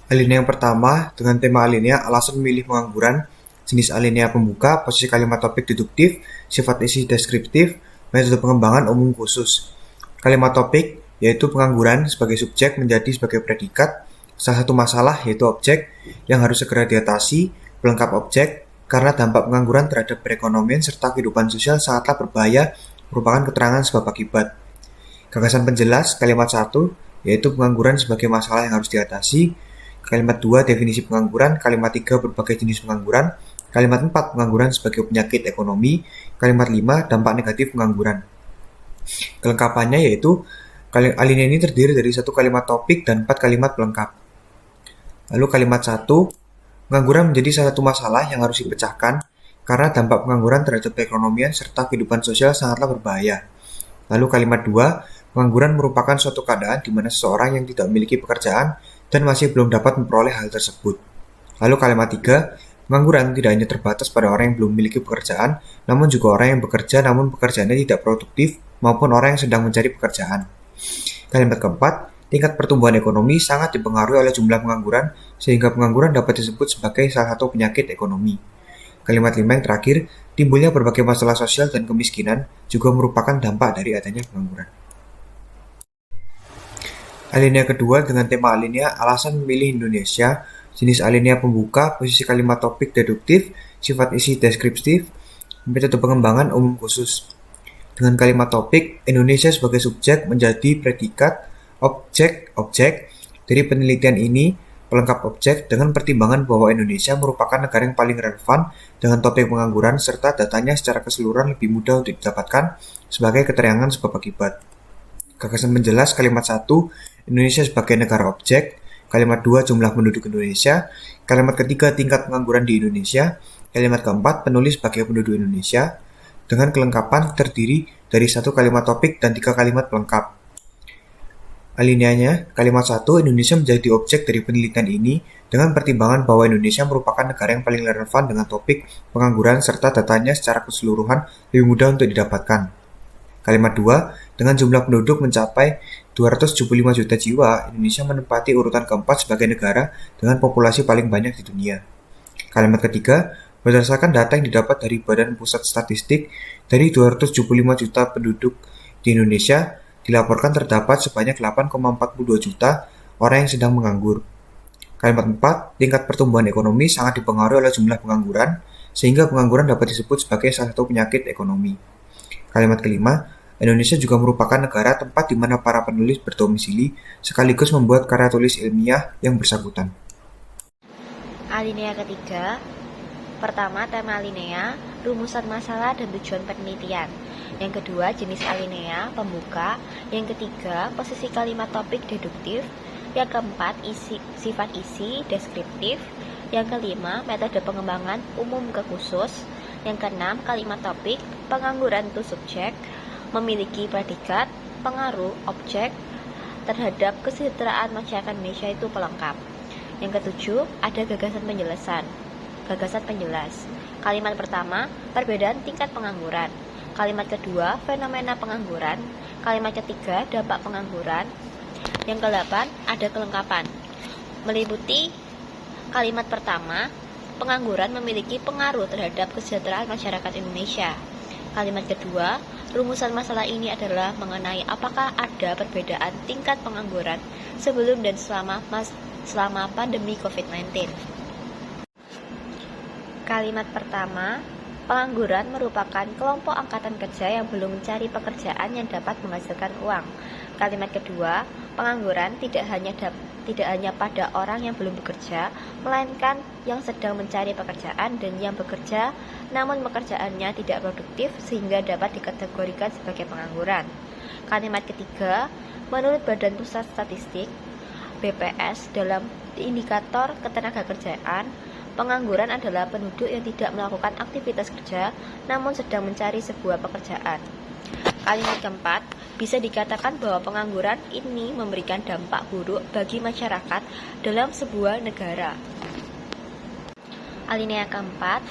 Alinea yang pertama, dengan tema alinea, alasan memilih pengangguran, jenis alinea pembuka, posisi kalimat topik deduktif, sifat isi deskriptif, metode pengembangan umum khusus. Kalimat topik, yaitu pengangguran sebagai subjek menjadi sebagai predikat, salah satu masalah yaitu objek yang harus segera diatasi, pelengkap objek, karena dampak pengangguran terhadap perekonomian serta kehidupan sosial sangatlah berbahaya, merupakan keterangan sebab akibat. Gagasan penjelas, kalimat 1, yaitu pengangguran sebagai masalah yang harus diatasi. Kalimat 2, definisi pengangguran. Kalimat 3, berbagai jenis pengangguran. Kalimat 4, pengangguran sebagai penyakit ekonomi. Kalimat 5, dampak negatif pengangguran. Kelengkapannya yaitu alinea ini terdiri dari satu kalimat topik dan 4 kalimat pelengkap. Lalu kalimat 1, pengangguran menjadi salah satu masalah yang harus dipecahkan karena dampak pengangguran terhadap perekonomian serta kehidupan sosial sangatlah berbahaya. Lalu kalimat 2, pengangguran merupakan suatu keadaan di mana seseorang yang tidak memiliki pekerjaan dan masih belum dapat memperoleh hal tersebut. Lalu kalimat 3, pengangguran tidak hanya terbatas pada orang yang belum memiliki pekerjaan, namun juga orang yang bekerja namun pekerjaannya tidak produktif maupun orang yang sedang mencari pekerjaan. Kalimat keempat, tingkat pertumbuhan ekonomi sangat dipengaruhi oleh jumlah pengangguran sehingga pengangguran dapat disebut sebagai salah satu penyakit ekonomi. Kalimat 5 yang terakhir, timbulnya berbagai masalah sosial dan kemiskinan juga merupakan dampak dari adanya pengangguran. Alinea kedua dengan tema alinea alasan memilih Indonesia, jenis alinea pembuka, posisi kalimat topik deduktif, sifat isi deskriptif, metode pengembangan umum khusus. Dengan kalimat topik, Indonesia sebagai subjek menjadi predikat, objek dari penelitian ini, pelengkap objek dengan pertimbangan bahwa Indonesia merupakan negara yang paling relevan dengan topik pengangguran serta datanya secara keseluruhan lebih mudah untuk didapatkan sebagai keterangan sebab akibat. Gagasan menjelas kalimat 1, Indonesia sebagai negara objek, kalimat 2, jumlah penduduk Indonesia, kalimat ketiga, tingkat pengangguran di Indonesia, kalimat keempat, penulis sebagai penduduk Indonesia, dengan kelengkapan terdiri dari satu kalimat topik dan 3 kalimat pelengkap. Alineanya, kalimat 1, Indonesia menjadi objek dari penelitian ini dengan pertimbangan bahwa Indonesia merupakan negara yang paling relevan dengan topik pengangguran serta datanya secara keseluruhan lebih mudah untuk didapatkan. Kalimat 2, dengan jumlah penduduk mencapai 275 juta jiwa, Indonesia menempati urutan keempat sebagai negara dengan populasi paling banyak di dunia. Kalimat ketiga, berdasarkan data yang didapat dari Badan Pusat Statistik, dari 275 juta penduduk di Indonesia, dilaporkan terdapat sebanyak 8,42 juta orang yang sedang menganggur. Kalimat 4, tingkat pertumbuhan ekonomi sangat dipengaruhi oleh jumlah pengangguran, sehingga pengangguran dapat disebut sebagai salah satu penyakit ekonomi. Kalimat kelima, Indonesia juga merupakan negara tempat di mana para penulis berdomisili sekaligus membuat karya tulis ilmiah yang bersangkutan. Alinea ketiga, pertama tema alinea, rumusan masalah dan tujuan penelitian. Yang kedua, jenis alinea, pembuka. Yang ketiga, posisi kalimat topik deduktif. Yang keempat, sifat isi, deskriptif. Yang kelima, metode pengembangan umum ke khusus. Yang keenam, kalimat topik, pengangguran itu subjek, memiliki predikat, pengaruh, objek, terhadap kesejahteraan masyarakat Indonesia itu pelengkap. Yang ketujuh, ada gagasan penjelasan. Gagasan penjelas. Kalimat pertama, perbedaan tingkat pengangguran. Kalimat kedua, fenomena pengangguran. Kalimat ketiga, dampak pengangguran. Yang ke-8, ada kelengkapan. Meliputi kalimat pertama, pengangguran memiliki pengaruh terhadap kesejahteraan masyarakat Indonesia. Kalimat kedua, rumusan masalah ini adalah mengenai apakah ada perbedaan tingkat pengangguran sebelum dan selama pandemi COVID-19. Kalimat pertama, pengangguran merupakan kelompok angkatan kerja yang belum mencari pekerjaan yang dapat menghasilkan uang. Kalimat kedua, pengangguran tidak hanya pada orang yang belum bekerja, melainkan yang sedang mencari pekerjaan dan yang bekerja namun pekerjaannya tidak produktif sehingga dapat dikategorikan sebagai pengangguran. Kalimat ketiga, menurut Badan Pusat Statistik (BPS) dalam indikator ketenagakerjaan, pengangguran adalah penduduk yang tidak melakukan aktivitas kerja namun sedang mencari sebuah pekerjaan. Kalimat keempat, bisa dikatakan bahwa pengangguran ini memberikan dampak buruk bagi masyarakat dalam sebuah negara. Alinea keempat,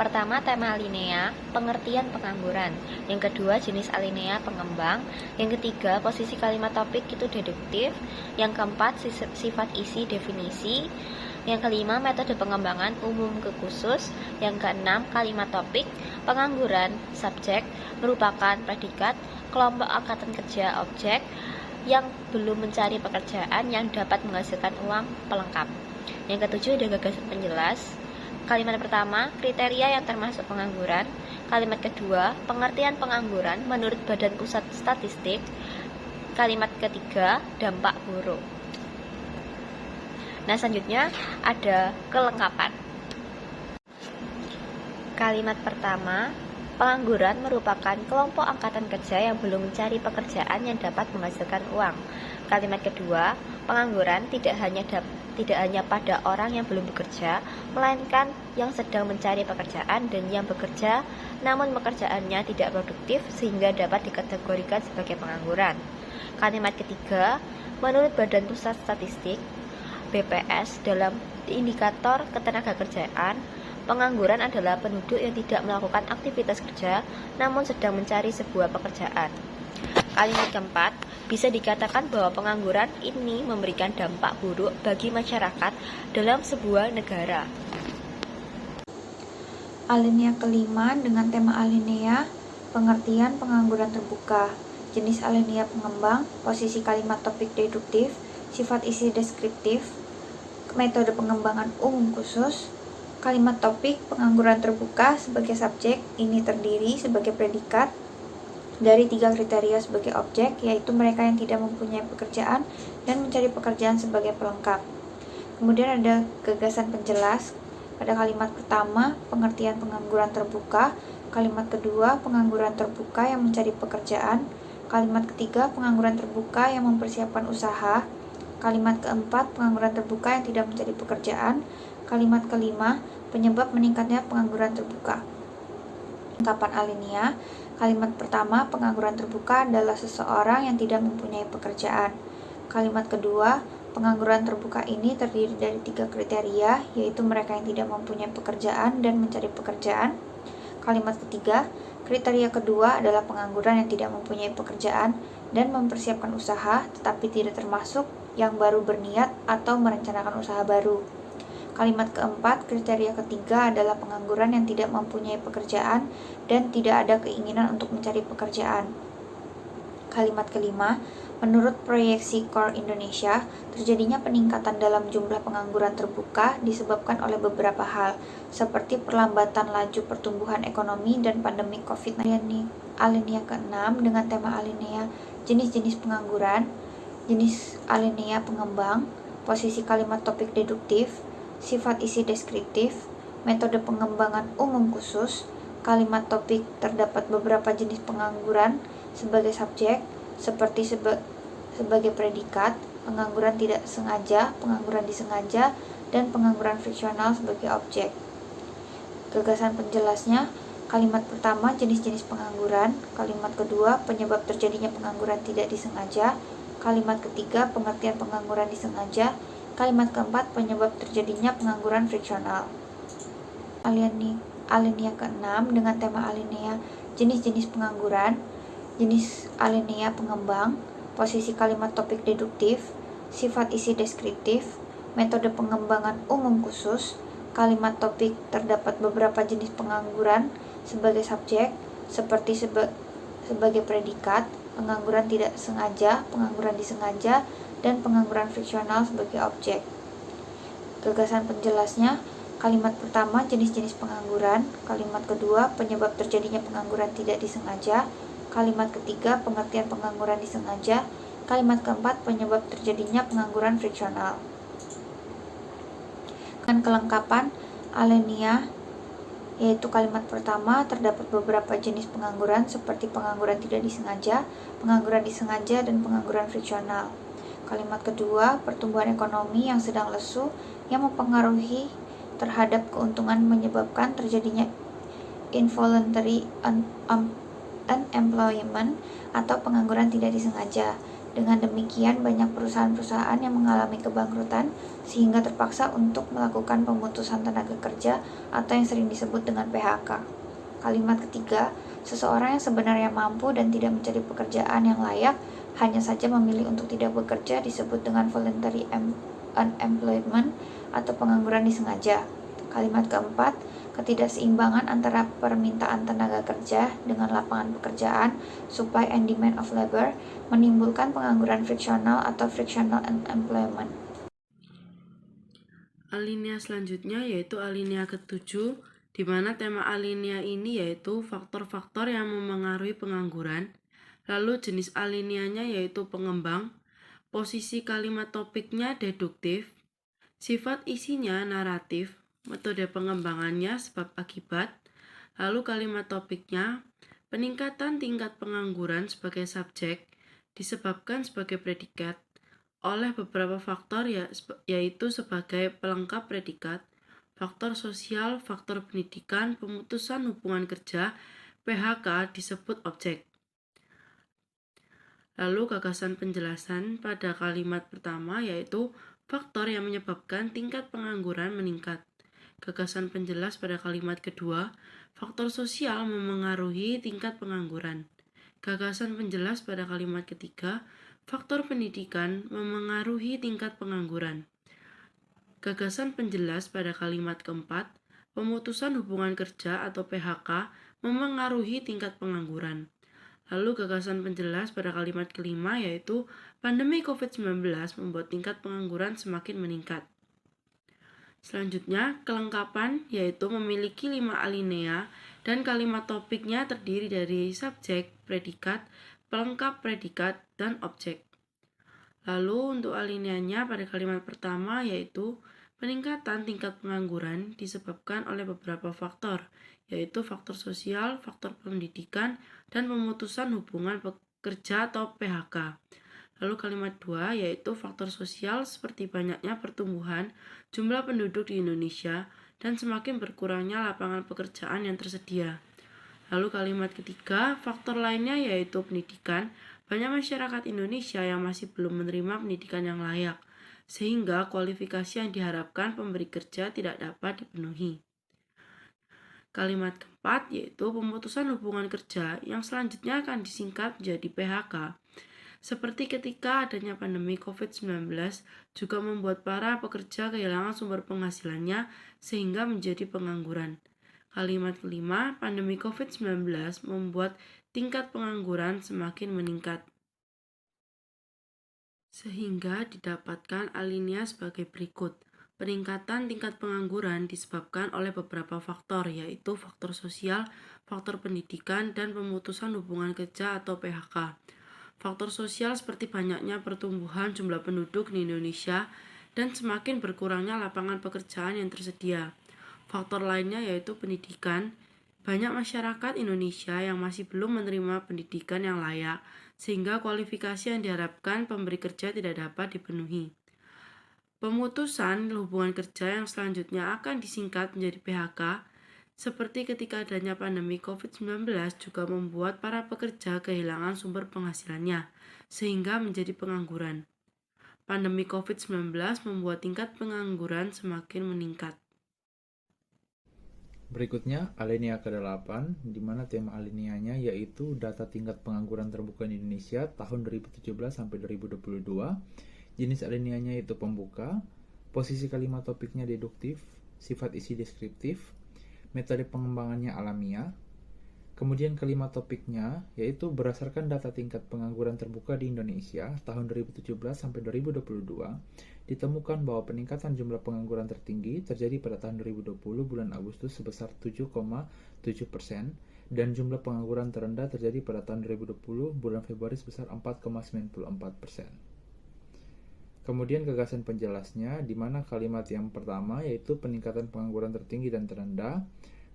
Pertama, tema alinea, pengertian pengangguran. Yang kedua, jenis alinea pengembang. Yang ketiga, posisi kalimat topik itu deduktif. Yang keempat, sifat isi definisi. Yang kelima, metode pengembangan umum ke khusus. Yang keenam, kalimat topik, pengangguran, subjek, merupakan predikat, kelompok angkatan kerja objek, yang belum mencari pekerjaan yang dapat menghasilkan uang pelengkap. Yang ketujuh, ada gagasan penjelas. Kalimat pertama, kriteria yang termasuk pengangguran. Kalimat kedua, pengertian pengangguran menurut Badan Pusat Statistik. Kalimat ketiga, dampak buruk. Nah, selanjutnya ada kelengkapan. Kalimat pertama, pengangguran merupakan kelompok angkatan kerja yang belum mencari pekerjaan yang dapat menghasilkan uang. Kalimat kedua, pengangguran tidak hanya pada orang yang belum bekerja, melainkan yang sedang mencari pekerjaan dan yang bekerja namun pekerjaannya tidak produktif sehingga dapat dikategorikan sebagai pengangguran. Kalimat ketiga, menurut Badan Pusat Statistik BPS dalam indikator ketenagakerjaan, pengangguran adalah penduduk yang tidak melakukan aktivitas kerja namun sedang mencari sebuah pekerjaan. Kalimat keempat, bisa dikatakan bahwa pengangguran ini memberikan dampak buruk bagi masyarakat dalam sebuah negara. Alinea kelima dengan tema alinea, pengertian pengangguran terbuka, jenis alinea pengembang, posisi kalimat topik deduktif, sifat isi deskriptif, metode pengembangan umum khusus, kalimat topik pengangguran terbuka sebagai subjek, ini terdiri sebagai predikat dari 3 kriteria sebagai objek, yaitu mereka yang tidak mempunyai pekerjaan dan mencari pekerjaan sebagai pelengkap. Kemudian ada gagasan penjelas. Pada kalimat pertama, pengertian pengangguran terbuka. Kalimat kedua, pengangguran terbuka yang mencari pekerjaan. Kalimat ketiga, pengangguran terbuka yang mempersiapkan usaha. Kalimat keempat, pengangguran terbuka yang tidak mencari pekerjaan. Kalimat kelima, penyebab meningkatnya pengangguran terbuka. Ungkapan alinea. Kalimat pertama, pengangguran terbuka adalah seseorang yang tidak mempunyai pekerjaan. Kalimat kedua, pengangguran terbuka ini terdiri dari 3 kriteria, yaitu mereka yang tidak mempunyai pekerjaan dan mencari pekerjaan. Kalimat ketiga, kriteria kedua adalah pengangguran yang tidak mempunyai pekerjaan dan mempersiapkan usaha, tetapi tidak termasuk yang baru berniat atau merencanakan usaha baru. Kalimat keempat, kriteria ketiga adalah pengangguran yang tidak mempunyai pekerjaan dan tidak ada keinginan untuk mencari pekerjaan. Kalimat kelima, menurut proyeksi KOR Indonesia, terjadinya peningkatan dalam jumlah pengangguran terbuka disebabkan oleh beberapa hal, seperti perlambatan laju pertumbuhan ekonomi dan pandemi COVID-19. Alinea ke-6 dengan tema alinea jenis-jenis pengangguran, jenis alinea pengembang, posisi kalimat topik deduktif, sifat isi deskriptif, metode pengembangan umum khusus, kalimat topik terdapat beberapa jenis pengangguran sebagai subjek, seperti sebagai predikat, pengangguran tidak sengaja, pengangguran disengaja, dan pengangguran friksional sebagai objek. Gagasan penjelasnya, kalimat pertama jenis-jenis pengangguran, kalimat kedua penyebab terjadinya pengangguran tidak disengaja, kalimat ketiga pengertian pengangguran disengaja, kalimat keempat penyebab terjadinya pengangguran friksional. Alinea ke-6 dengan tema alinea jenis-jenis pengangguran, jenis alinea pengembang, posisi kalimat topik deduktif, sifat isi deskriptif, metode pengembangan umum khusus, kalimat topik terdapat beberapa jenis pengangguran sebagai subjek, seperti sebagai predikat, pengangguran tidak sengaja, pengangguran disengaja, dan pengangguran friksional sebagai objek. Gagasan penjelasnya, kalimat pertama jenis-jenis pengangguran, kalimat kedua penyebab terjadinya pengangguran tidak disengaja, kalimat ketiga pengertian pengangguran disengaja, kalimat keempat penyebab terjadinya pengangguran friksional. Dengan kelengkapan alinea, yaitu kalimat pertama terdapat beberapa jenis pengangguran seperti pengangguran tidak disengaja, pengangguran disengaja, dan pengangguran friksional. Kalimat kedua, pertumbuhan ekonomi yang sedang lesu yang mempengaruhi terhadap keuntungan menyebabkan terjadinya involuntary unemployment atau pengangguran tidak disengaja. Dengan demikian, banyak perusahaan-perusahaan yang mengalami kebangkrutan sehingga terpaksa untuk melakukan pemutusan tenaga kerja atau yang sering disebut dengan PHK. Kalimat ketiga, seseorang yang sebenarnya mampu dan tidak mencari pekerjaan yang layak hanya saja memilih untuk tidak bekerja disebut dengan voluntary unemployment atau pengangguran disengaja. Kalimat keempat, ketidakseimbangan antara permintaan tenaga kerja dengan lapangan pekerjaan, supply and demand of labor, menimbulkan pengangguran friksional atau frictional unemployment. Alinea selanjutnya yaitu alinea ke-7, di mana tema alinea ini yaitu faktor-faktor yang memengaruhi pengangguran. Lalu jenis alineanya yaitu pengembang, posisi kalimat topiknya deduktif, sifat isinya naratif, metode pengembangannya sebab akibat, lalu kalimat topiknya peningkatan tingkat pengangguran sebagai subjek disebabkan sebagai predikat oleh beberapa faktor yaitu sebagai pelengkap predikat, faktor sosial, faktor pendidikan, pemutusan hubungan kerja, PHK disebut objek. Lalu gagasan penjelasan pada kalimat pertama yaitu faktor yang menyebabkan tingkat pengangguran meningkat. Gagasan penjelas pada kalimat kedua, faktor sosial memengaruhi tingkat pengangguran. Gagasan penjelas pada kalimat ketiga, faktor pendidikan memengaruhi tingkat pengangguran. Gagasan penjelas pada kalimat keempat, pemutusan hubungan kerja atau PHK memengaruhi tingkat pengangguran. Lalu gagasan penjelas pada kalimat kelima yaitu pandemi COVID-19 membuat tingkat pengangguran semakin meningkat. Selanjutnya, kelengkapan yaitu memiliki 5 alinea dan kalimat topiknya terdiri dari subjek, predikat, pelengkap predikat, dan objek. Lalu untuk alineanya pada kalimat pertama yaitu peningkatan tingkat pengangguran disebabkan oleh beberapa faktor, yaitu faktor sosial, faktor pendidikan, dan pemutusan hubungan pekerja atau PHK. Lalu kalimat 2 yaitu faktor sosial seperti banyaknya pertumbuhan jumlah penduduk di Indonesia dan semakin berkurangnya lapangan pekerjaan yang tersedia. Lalu kalimat ketiga, faktor lainnya yaitu pendidikan. Banyak masyarakat Indonesia yang masih belum menerima pendidikan yang layak, sehingga kualifikasi yang diharapkan pemberi kerja tidak dapat dipenuhi. Kalimat keempat yaitu pemutusan hubungan kerja yang selanjutnya akan disingkat menjadi PHK. Seperti ketika adanya pandemi COVID-19 juga membuat para pekerja kehilangan sumber penghasilannya sehingga menjadi pengangguran. Kalimat kelima, pandemi COVID-19 membuat tingkat pengangguran semakin meningkat. Sehingga didapatkan alinea sebagai berikut. Peningkatan tingkat pengangguran disebabkan oleh beberapa faktor, yaitu faktor sosial, faktor pendidikan, dan pemutusan hubungan kerja atau PHK. Faktor sosial seperti banyaknya pertumbuhan jumlah penduduk di Indonesia dan semakin berkurangnya lapangan pekerjaan yang tersedia. Faktor lainnya yaitu pendidikan. Banyak masyarakat Indonesia yang masih belum menerima pendidikan yang layak, sehingga kualifikasi yang diharapkan pemberi kerja tidak dapat dipenuhi. Pemutusan hubungan kerja yang selanjutnya akan disingkat menjadi PHK, seperti ketika adanya pandemi COVID-19 juga membuat para pekerja kehilangan sumber penghasilannya, sehingga menjadi pengangguran. Pandemi COVID-19 membuat tingkat pengangguran semakin meningkat. Berikutnya, alinea ke-8, di mana tema alineanya yaitu data tingkat pengangguran terbuka di Indonesia tahun 2017 sampai 2022. Jenis alineanya yaitu pembuka, posisi kalimat topiknya deduktif, sifat isi deskriptif, metode pengembangannya alamiah. Kemudian kalimat topiknya yaitu berdasarkan data tingkat pengangguran terbuka di Indonesia tahun 2017 sampai 2022, ditemukan bahwa peningkatan jumlah pengangguran tertinggi terjadi pada tahun 2020 bulan Agustus sebesar 7,7% dan jumlah pengangguran terendah terjadi pada tahun 2020 bulan Februari sebesar 4,94%. Kemudian gagasan penjelasnya, di mana kalimat yang pertama yaitu peningkatan pengangguran tertinggi dan terendah,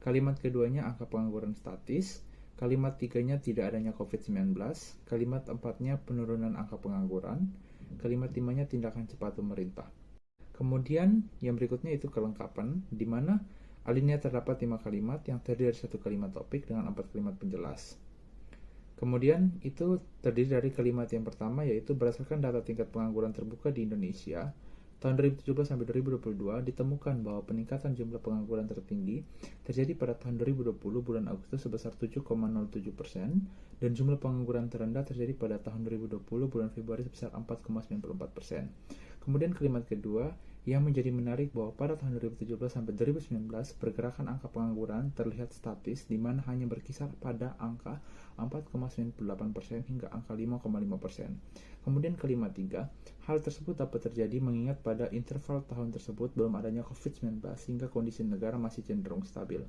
kalimat keduanya angka pengangguran statis, kalimat tiganya tidak adanya COVID-19, kalimat empatnya penurunan angka pengangguran, kalimat limanya tindakan cepat pemerintah. Kemudian yang berikutnya itu kelengkapan, di mana alinea terdapat 5 kalimat yang terdiri dari 1 kalimat topik dengan 4 kalimat penjelas. Kemudian itu terdiri dari kalimat yang pertama, yaitu berdasarkan data tingkat pengangguran terbuka di Indonesia tahun 2017 sampai 2022 ditemukan bahwa peningkatan jumlah pengangguran tertinggi terjadi pada tahun 2020 bulan Agustus sebesar 7,07% dan jumlah pengangguran terendah terjadi pada tahun 2020 bulan Februari sebesar 4,94%. Kemudian kalimat kedua yang menjadi menarik bahwa pada tahun 2017 sampai 2019 pergerakan angka pengangguran terlihat statis di mana hanya berkisar pada angka 4,98% hingga angka 5,5%. Kemudian kalimat 3, hal tersebut dapat terjadi mengingat pada interval tahun tersebut belum adanya COVID-19 sehingga kondisi negara masih cenderung stabil.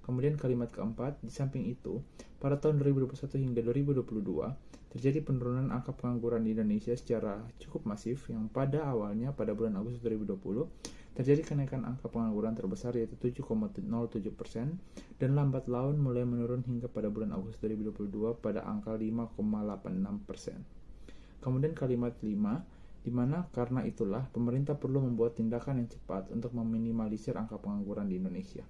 Kemudian kalimat keempat, di samping itu, pada tahun 2021 hingga 2022, terjadi penurunan angka pengangguran di Indonesia secara cukup masif yang pada awalnya pada bulan Agustus 2020 terjadi kenaikan angka pengangguran terbesar yaitu 7,07% dan lambat laun mulai menurun hingga pada bulan Agustus 2022 pada angka 5,86%. Kemudian kalimat 5, di mana karena itulah pemerintah perlu membuat tindakan yang cepat untuk meminimalisir angka pengangguran di Indonesia.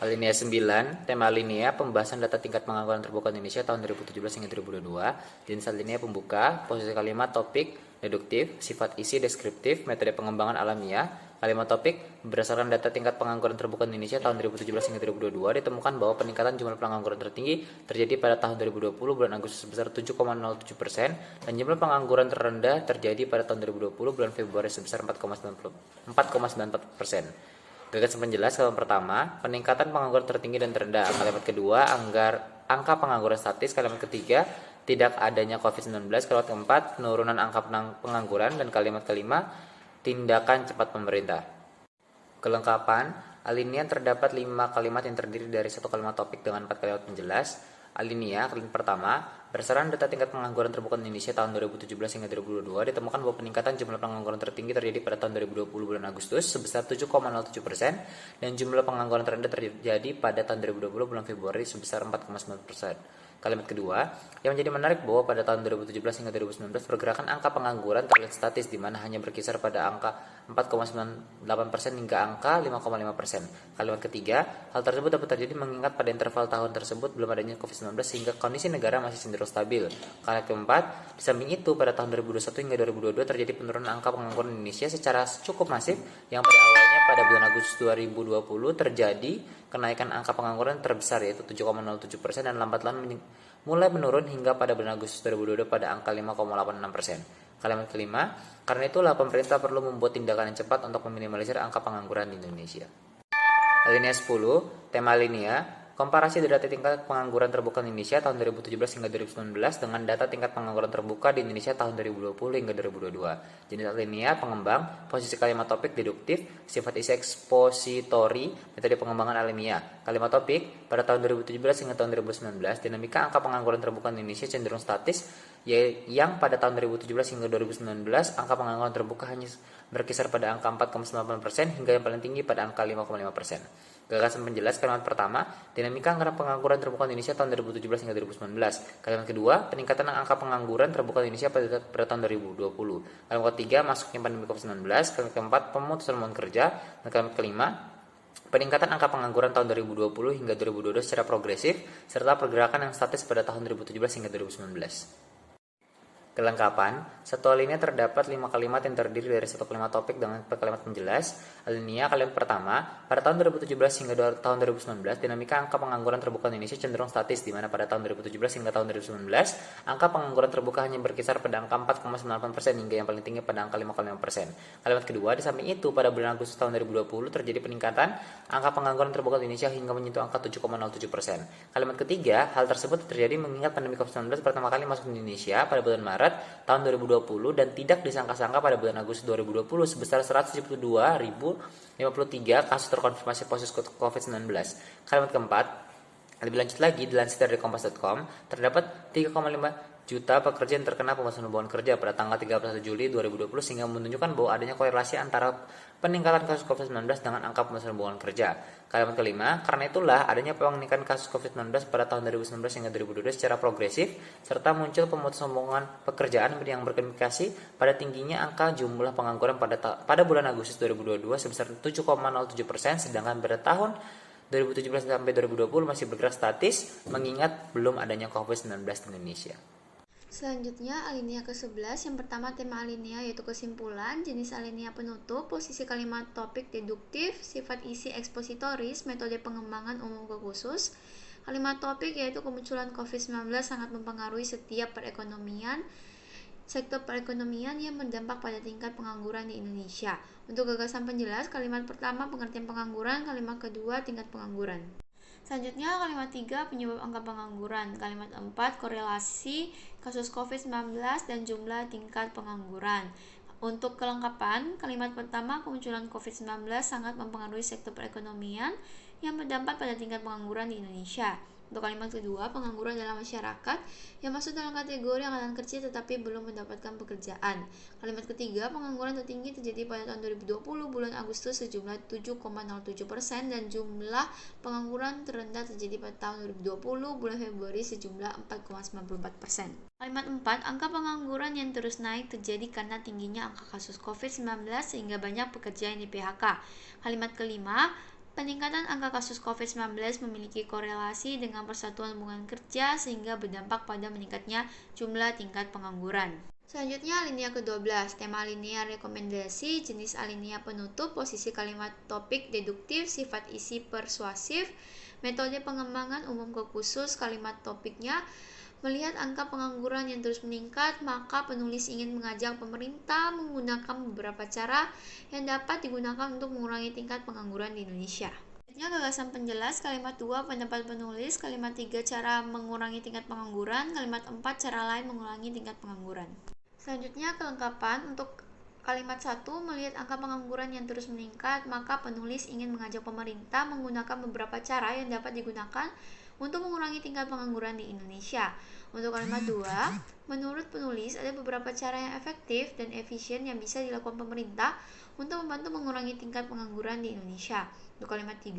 Alinea 9, tema alinea pembahasan data tingkat pengangguran terbuka Indonesia tahun 2017 hingga 2022. Jenis alinea pembuka, posisi kalimat topik, deduktif, sifat isi deskriptif, metode pengembangan alamiah. Kalimat topik, berdasarkan data tingkat pengangguran terbuka Indonesia tahun 2017 hingga 2022 ditemukan bahwa peningkatan jumlah pengangguran tertinggi terjadi pada tahun 2020 bulan Agustus sebesar 7,07% dan jumlah pengangguran terendah terjadi pada tahun 2020 bulan Februari sebesar 4,94%. Gagasan penjelas kalimat pertama, peningkatan pengangguran tertinggi dan terendah. Kalimat kedua, angka pengangguran statis. Kalimat ketiga, tidak adanya COVID-19. Kalimat keempat, penurunan angka pengangguran. Dan kalimat kelima, tindakan cepat pemerintah. Kelengkapan, alinea terdapat 5 kalimat yang terdiri dari 1 kalimat topik dengan 4 kalimat penjelas. Alinea, kalimat pertama, berdasarkan data tingkat pengangguran terbuka Indonesia tahun 2017 hingga 2022 ditemukan bahwa peningkatan jumlah pengangguran tertinggi terjadi pada tahun 2020 bulan Agustus sebesar 7,07% dan jumlah pengangguran terendah terjadi pada tahun 2020 bulan Februari sebesar 4,9%. Kalimat kedua, yang menjadi menarik bahwa pada tahun 2017 hingga 2019 pergerakan angka pengangguran terlihat statis di mana hanya berkisar pada angka 4,98% hingga angka 5,5%. Kalimat ketiga, hal tersebut dapat terjadi mengingat pada interval tahun tersebut belum adanya COVID-19 sehingga kondisi negara masih cenderung stabil. Kalimat keempat, di samping itu pada tahun 2021 hingga 2022 terjadi penurunan angka pengangguran Indonesia secara cukup masif yang pada awalnya pada bulan Agustus 2020 terjadi kenaikan angka pengangguran terbesar yaitu 7,07% dan lambat laun mulai menurun hingga pada bulan Agustus 2022 pada angka 5,86%. Kalimat kelima, karena itulah pemerintah perlu membuat tindakan yang cepat untuk meminimalisir angka pengangguran di Indonesia. Alinea 10, tema alinea komparasi data tingkat pengangguran terbuka Indonesia tahun 2017 hingga 2019 dengan data tingkat pengangguran terbuka di Indonesia tahun 2020 hingga 2022. Jenis alinea pengembang, posisi kalimat topik deduktif, sifat isi ekspositori, metode pengembangan alamiah. Kalimat topik, pada tahun 2017 hingga tahun 2019, dinamika angka pengangguran terbuka di Indonesia cenderung statis, yang pada tahun 2017 hingga 2019 angka pengangguran terbuka hanya berkisar pada angka 4,98% hingga yang paling tinggi pada angka 5,5%. Gagasan penjelas kalimat pertama, dinamika angka pengangguran terbuka Indonesia tahun 2017 hingga 2019. Kalimat kedua, peningkatan angka pengangguran terbuka Indonesia pada tahun 2020. Kalimat ketiga, masuknya pandemi COVID-19. Kalimat keempat, pemutusan hubungan kerja. Dan kalimat kelima, peningkatan angka pengangguran tahun 2020 hingga 2022 secara progresif serta pergerakan yang statis pada tahun 2017 hingga 2019. Kelengkapan, satu alinea terdapat 5 kalimat yang terdiri dari 1 kalimat topik dengan kalimat penjelas. Alinea kalimat pertama, pada tahun 2017 hingga tahun 2019, dinamika angka pengangguran terbuka Indonesia cenderung statis di mana pada tahun 2017 hingga tahun 2019, angka pengangguran terbuka hanya berkisar pada angka 4,98% hingga yang paling tinggi pada angka 5,5%. Kalimat kedua, di samping itu pada bulan Agustus tahun 2020 terjadi peningkatan angka pengangguran terbuka Indonesia hingga menyentuh angka 7,07%. Kalimat ketiga, hal tersebut terjadi mengingat pandemi COVID-19 pertama kali masuk ke Indonesia pada bulan Maret tahun 2020 dan tidak disangka-sangka pada bulan Agustus 2020 sebesar 172.053 kasus terkonfirmasi positif COVID-19. Kalimat keempat, lebih lanjut lagi dilansir dari kompas.com, terdapat 3,5 juta pekerja yang terkena pemutusan hubungan kerja pada tanggal 31 Juli 2020 sehingga menunjukkan bahwa adanya korelasi antara peningkatan kasus COVID-19 dengan angka pemutusan hubungan kerja. Kalimat kelima, karena itulah adanya peningkatan kasus COVID-19 pada tahun 2019 hingga 2022 secara progresif serta muncul pemutusan hubungan pekerjaan yang berkomunikasi pada tingginya angka jumlah pengangguran pada bulan Agustus 2022 sebesar 7,07% sedangkan pada tahun 2017 sampai 2020 masih bergerak statis mengingat belum adanya COVID-19 di Indonesia. Selanjutnya, alinea ke-11. Yang pertama tema alinea yaitu kesimpulan, jenis alinea penutup, posisi kalimat topik deduktif, sifat isi ekspositoris, metode pengembangan umum ke khusus. Kalimat topik yaitu kemunculan COVID-19 sangat mempengaruhi setiap sektor perekonomian yang berdampak pada tingkat pengangguran di Indonesia. Untuk gagasan penjelas, kalimat pertama pengertian pengangguran, kalimat kedua tingkat pengangguran. Selanjutnya, kalimat 3 penyebab angka pengangguran, kalimat 4 korelasi kasus COVID-19 dan jumlah tingkat pengangguran. Untuk kelengkapan, kalimat pertama kemunculan COVID-19 sangat mempengaruhi sektor perekonomian yang berdampak pada tingkat pengangguran di Indonesia. Untuk kalimat kedua, pengangguran dalam masyarakat yang masuk dalam kategori angkatan kerja tetapi belum mendapatkan pekerjaan. Kalimat ketiga, pengangguran tertinggi terjadi pada tahun 2020 bulan Agustus sejumlah 7,07% dan jumlah pengangguran terendah terjadi pada tahun 2020 bulan Februari sejumlah 4,94%. Kalimat 4, angka pengangguran yang terus naik terjadi karena tingginya angka kasus COVID-19 sehingga banyak pekerja yang di PHK. Kalimat kelima, peningkatan angka kasus COVID-19 memiliki korelasi dengan persatuan hubungan kerja sehingga berdampak pada meningkatnya jumlah tingkat pengangguran. Selanjutnya, alinea ke-12. Tema alinea rekomendasi, jenis alinea penutup, posisi kalimat topik deduktif, sifat isi persuasif, metode pengembangan umum ke khusus. Kalimat topiknya, melihat angka pengangguran yang terus meningkat, maka penulis ingin mengajak pemerintah menggunakan beberapa cara yang dapat digunakan untuk mengurangi tingkat pengangguran di Indonesia. Selanjutnya, gagasan penjelas, kalimat 2 pendapat penulis, kalimat 3 cara mengurangi tingkat pengangguran, kalimat 4 cara lain mengurangi tingkat pengangguran. Selanjutnya, kelengkapan. Untuk kalimat 1, melihat angka pengangguran yang terus meningkat, maka penulis ingin mengajak pemerintah menggunakan beberapa cara yang dapat digunakan untuk mengurangi tingkat pengangguran di Indonesia. Untuk kalimat 2, menurut penulis ada beberapa cara yang efektif dan efisien yang bisa dilakukan pemerintah untuk membantu mengurangi tingkat pengangguran di Indonesia. Untuk kalimat 3,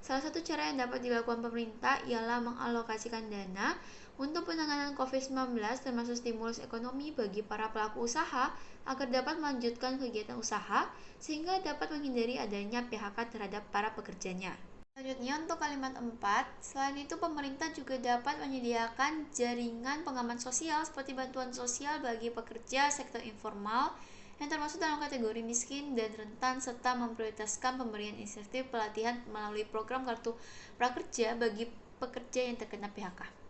salah satu cara yang dapat dilakukan pemerintah ialah mengalokasikan dana untuk penanganan COVID-19 termasuk stimulus ekonomi bagi para pelaku usaha agar dapat melanjutkan kegiatan usaha sehingga dapat menghindari adanya PHK terhadap para pekerjanya. Selanjutnya, untuk kalimat 4, selain itu pemerintah juga dapat menyediakan jaringan pengaman sosial seperti bantuan sosial bagi pekerja sektor informal yang termasuk dalam kategori miskin dan rentan serta memprioritaskan pemberian insentif pelatihan melalui program kartu prakerja bagi pekerja yang terkena PHK.